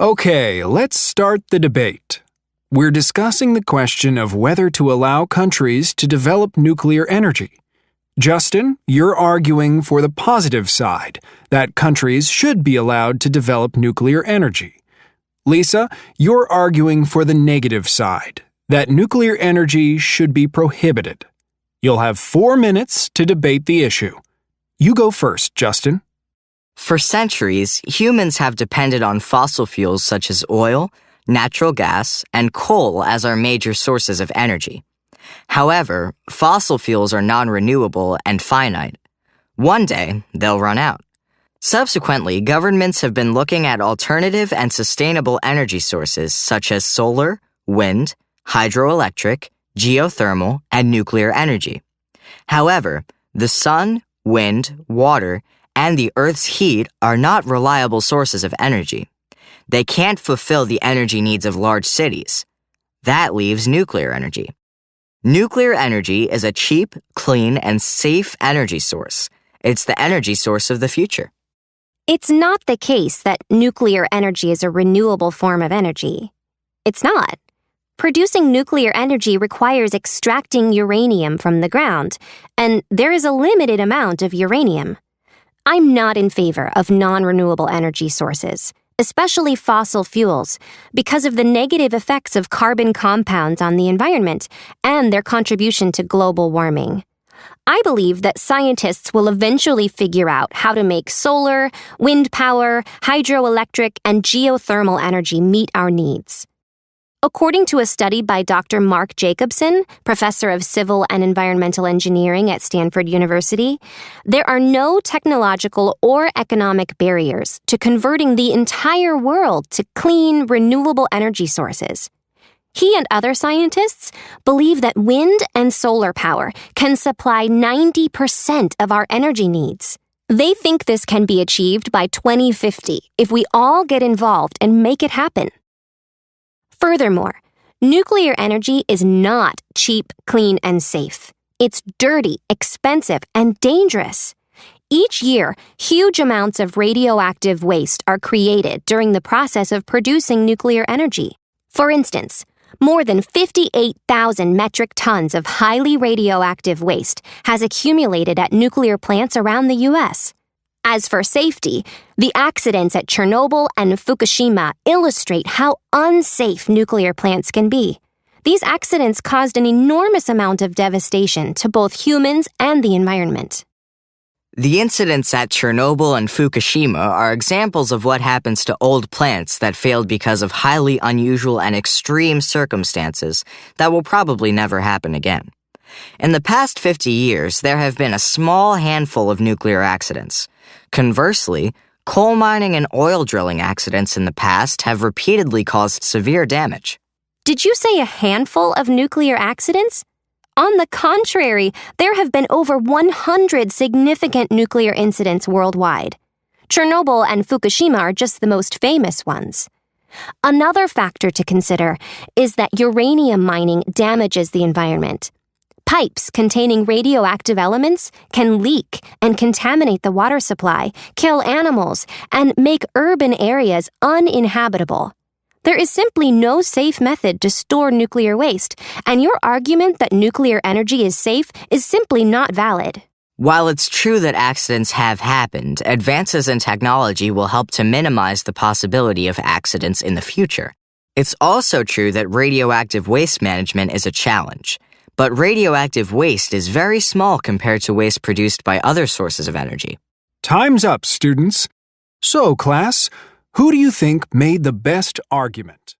Okay, let's start the debate. We're discussing the question of whether to allow countries to develop nuclear energy. Justin, you're arguing for the positive side, that countries should be allowed to develop nuclear energy. Lisa, you're arguing for the negative side, that nuclear energy should be prohibited. You'll have 4 minutes to debate the issue. You go first, Justin. For centuries, humans have depended on fossil fuels such as oil, natural gas, and coal as our major sources of energy. However, fossil fuels are non-renewable and finite. One day, they'll run out. Subsequently, governments have been looking at alternative and sustainable energy sources such as solar, wind, hydroelectric, geothermal, and nuclear energy. However, the sun, wind, water, and the Earth's heat are not reliable sources of energy. They can't fulfill the energy needs of large cities. That leaves nuclear energy. Nuclear energy is a cheap, clean, and safe energy source. It's the energy source of the future. It's not the case that nuclear energy is a renewable form of energy. It's not. Producing nuclear energy requires extracting uranium from the ground, and there is a limited amount of uranium. I'm not in favor of non-renewable energy sources, especially fossil fuels, because of the negative effects of carbon compounds on the environment and their contribution to global warming. I believe that scientists will eventually figure out how to make solar, wind power, hydroelectric, and geothermal energy meet our needs. According to a study by Dr. Mark Jacobson, professor of civil and environmental engineering at Stanford University, there are no technological or economic barriers to converting the entire world to clean, renewable energy sources. He and other scientists believe that wind and solar power can supply 90% of our energy needs. They think this can be achieved by 2050 if we all get involved and make it happen. Furthermore, nuclear energy is not cheap, clean, and safe. It's dirty, expensive, and dangerous. Each year, huge amounts of radioactive waste are created during the process of producing nuclear energy. For instance, more than 58,000 metric tons of highly radioactive waste has accumulated at nuclear plants around the U.S. As for safety, the accidents at Chernobyl and Fukushima illustrate how unsafe nuclear plants can be. These accidents caused an enormous amount of devastation to both humans and the environment. The incidents at Chernobyl and Fukushima are examples of what happens to old plants that failed because of highly unusual and extreme circumstances that will probably never happen again. In the past 50 years, there have been a small handful of nuclear accidents. Conversely, coal mining and oil drilling accidents in the past have repeatedly caused severe damage. Did you say a handful of nuclear accidents? On the contrary, there have been over 100 significant nuclear incidents worldwide. Chernobyl and Fukushima are just the most famous ones. Another factor to consider is that uranium mining damages the environment. Pipes containing radioactive elements can leak and contaminate the water supply, kill animals, and make urban areas uninhabitable. There is simply no safe method to store nuclear waste, and your argument that nuclear energy is safe is simply not valid. While it's true that accidents have happened, advances in technology will help to minimize the possibility of accidents in the future. It's also true that radioactive waste management is a challenge, but radioactive waste is very small compared to waste produced by other sources of energy. Time's up, students. So, class, who do you think made the best argument?